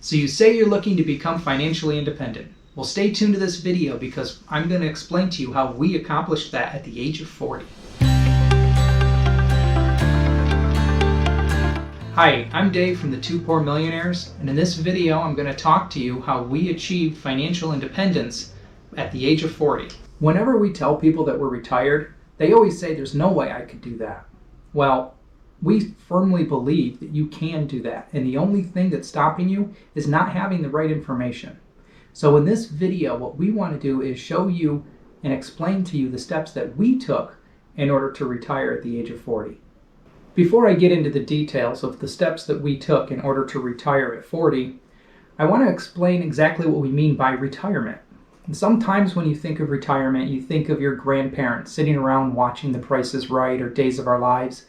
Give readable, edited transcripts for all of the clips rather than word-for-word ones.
So you say you're looking to become financially independent. Well, stay tuned to this video because I'm going to explain to you how we accomplished that at the age of 40. Hi, I'm Dave from the Two Poor Millionaires, and in this video I'm going to talk to you how we achieved financial independence at the age of 40. Whenever we tell people that we're retired, they always say there's no way I could do that. Well, we firmly believe that you can do that, and the only thing that's stopping you is not having the right information. So in this video, what we want to do is show you and explain to you the steps that we took in order to retire at the age of 40. Before I get into the details of the steps that we took in order to retire at 40, I want to explain exactly what we mean by retirement. And sometimes when you think of retirement, you think of your grandparents sitting around watching The Price is Right or Days of Our Lives,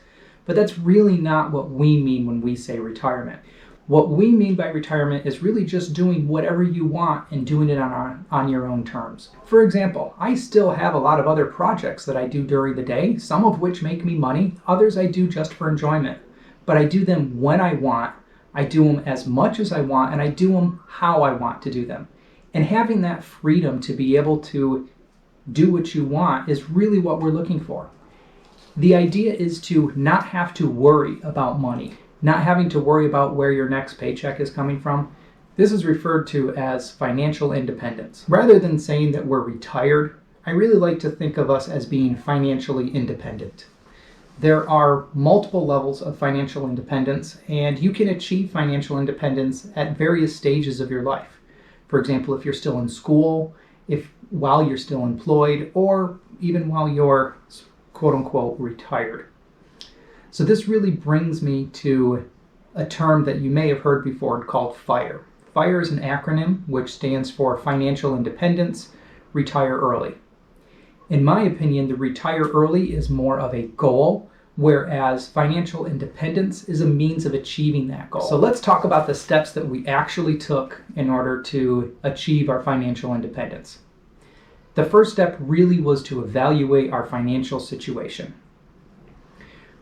but that's really not what we mean when we say retirement. What we mean by retirement is really just doing whatever you want and doing it on your own terms. For example, I still have a lot of other projects that I do during the day, some of which make me money, others I do just for enjoyment. But I do them when I want, I do them as much as I want, and I do them how I want to do them. And having that freedom to be able to do what you want is really what we're looking for. The idea is to not have to worry about money. Not having to worry about where your next paycheck is coming from. This is referred to as financial independence. Rather than saying that we're retired, I really like to think of us as being financially independent. There are multiple levels of financial independence, and you can achieve financial independence at various stages of your life. For example, if you're still in school, while you're still employed, or even while you're quote-unquote retired. So this really brings me to a term that you may have heard before called FIRE. FIRE is an acronym which stands for Financial Independence, Retire Early. In my opinion, the retire early is more of a goal, whereas financial independence is a means of achieving that goal. So let's talk about the steps that we actually took in order to achieve our financial independence. The first step really was to evaluate our financial situation.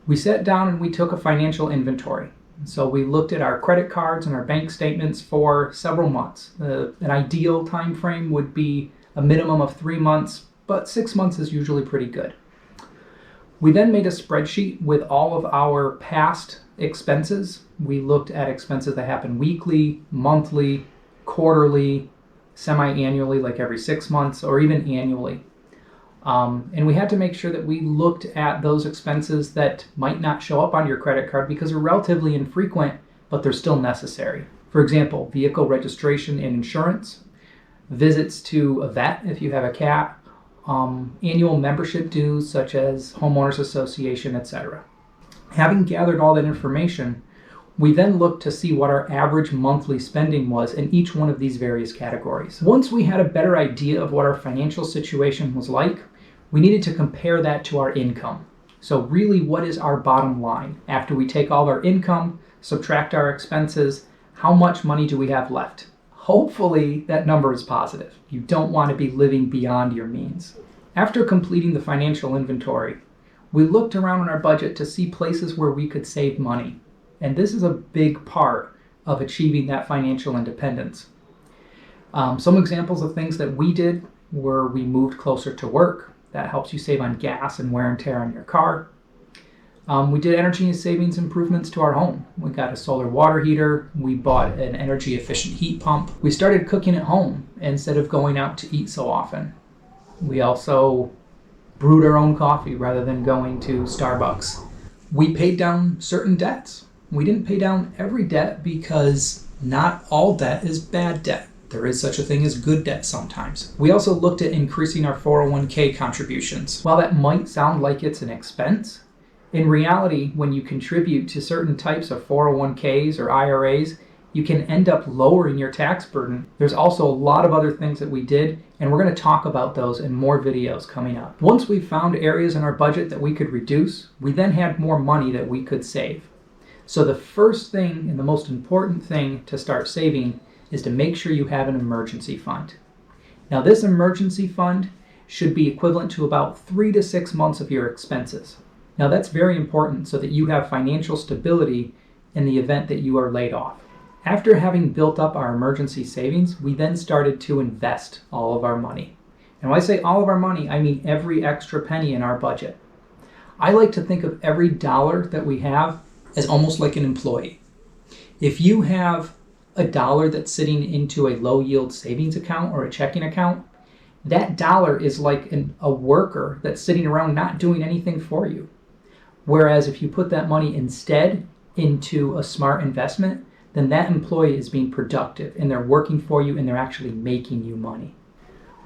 We sat down and we took a financial inventory. So we looked at our credit cards and our bank statements for several months. An ideal time frame would be a minimum of 3 months, but 6 months is usually pretty good. We then made a spreadsheet with all of our past expenses. We looked at expenses that happen weekly, monthly, quarterly, semi-annually, like every 6 months, or even annually. And we had to make sure that we looked at those expenses that might not show up on your credit card because they're relatively infrequent, but they're still necessary. For example, vehicle registration and insurance, visits to a vet if you have a cat, annual membership dues such as homeowners association, etc. Having gathered all that information, we then looked to see what our average monthly spending was in each one of these various categories. Once we had a better idea of what our financial situation was like, we needed to compare that to our income. So really, what is our bottom line? After we take all our income, subtract our expenses, how much money do we have left? Hopefully that number is positive. You don't want to be living beyond your means. After completing the financial inventory, we looked around in our budget to see places where we could save money. And this is a big part of achieving that financial independence. Some examples of things that we did were we moved closer to work. That helps you save on gas and wear and tear on your car. We did energy savings improvements to our home. We got a solar water heater. We bought an energy efficient heat pump. We started cooking at home instead of going out to eat so often. We also brewed our own coffee rather than going to Starbucks. We paid down certain debts. We didn't pay down every debt because not all debt is bad debt. There is such a thing as good debt sometimes. We also looked at increasing our 401k contributions. While that might sound like it's an expense, in reality, when you contribute to certain types of 401ks or IRAs, you can end up lowering your tax burden. There's also a lot of other things that we did, and we're going to talk about those in more videos coming up. Once we found areas in our budget that we could reduce, we then had more money that we could save. So the first thing and the most important thing to start saving is to make sure you have an emergency fund. Now this emergency fund should be equivalent to about 3 to 6 months of your expenses. Now that's very important so that you have financial stability in the event that you are laid off. After having built up our emergency savings, we then started to invest all of our money. And when I say all of our money, I mean every extra penny in our budget. I like to think of every dollar that we have as almost like an employee. If you have a dollar that's sitting into a low yield savings account or a checking account, that dollar is like a worker that's sitting around not doing anything for you. Whereas if you put that money instead into a smart investment, then that employee is being productive and they're working for you and they're actually making you money.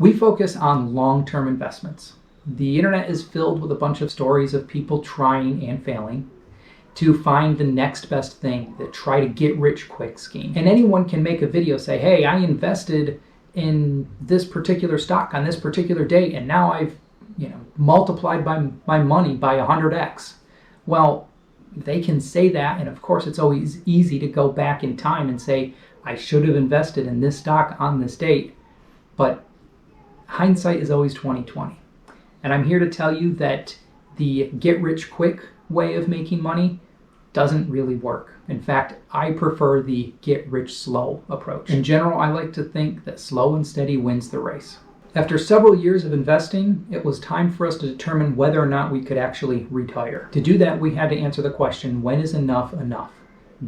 We focus on long-term investments. The internet is filled with a bunch of stories of people trying and failing to find the next best thing, that try to get rich quick scheme. And anyone can make a video say, hey, I invested in this particular stock on this particular date and now I've multiplied my money by 100x. Well, they can say that, and of course it's always easy to go back in time and say, I should have invested in this stock on this date, but hindsight is always 20/20. And I'm here to tell you that the get rich quick way of making money doesn't really work. In fact, I prefer the get rich slow approach. In general, I like to think that slow and steady wins the race. After several years of investing, it was time for us to determine whether or not we could actually retire. To do that, we had to answer the question, when is enough enough?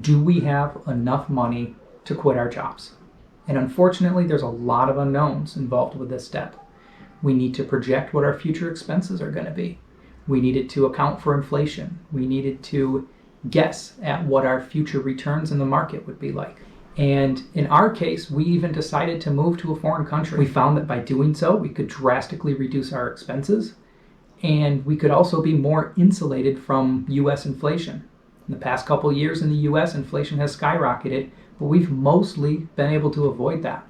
Do we have enough money to quit our jobs? And unfortunately, there's a lot of unknowns involved with this step. We need to project what our future expenses are going to be. We needed to account for inflation. We needed to guess at what our future returns in the market would be like. And in our case, we even decided to move to a foreign country. We found that by doing so, we could drastically reduce our expenses, and we could also be more insulated from US inflation. In the past couple of years in the US, inflation has skyrocketed, but we've mostly been able to avoid that.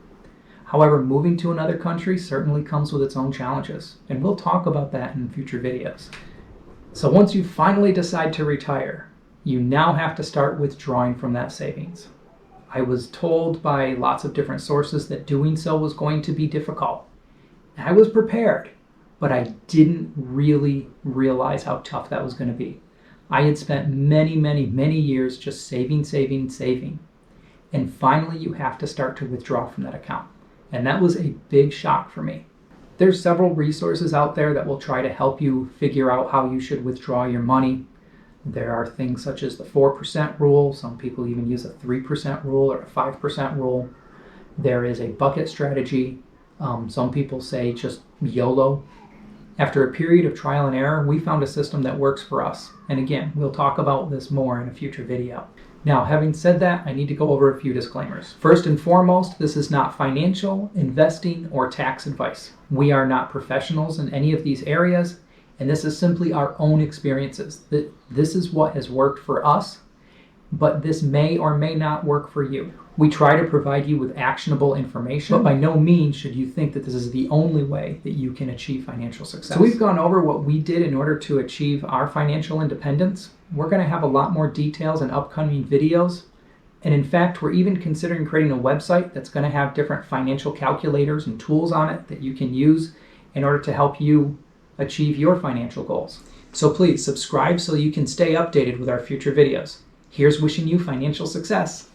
However, moving to another country certainly comes with its own challenges, and we'll talk about that in future videos. So once you finally decide to retire, you now have to start withdrawing from that savings. I was told by lots of different sources that doing so was going to be difficult. I was prepared, but I didn't really realize how tough that was going to be. I had spent many years just saving. And finally, you have to start to withdraw from that account. And that was a big shock for me. There's several resources out there that will try to help you figure out how you should withdraw your money. There are things such as the 4% rule. Some people even use a 3% rule or a 5% rule. There is a bucket strategy. Some people say just YOLO. After a period of trial and error, we found a system that works for us. And again, we'll talk about this more in a future video. Now, having said that, I need to go over a few disclaimers. First and foremost, this is not financial, investing, or tax advice. We are not professionals in any of these areas, and this is simply our own experiences. This is what has worked for us, but this may or may not work for you. We try to provide you with actionable information, but by no means should you think that this is the only way that you can achieve financial success. So we've gone over what we did in order to achieve our financial independence. We're going to have a lot more details in upcoming videos. And in fact, we're even considering creating a website that's going to have different financial calculators and tools on it that you can use in order to help you achieve your financial goals. So please subscribe so you can stay updated with our future videos. Here's wishing you financial success.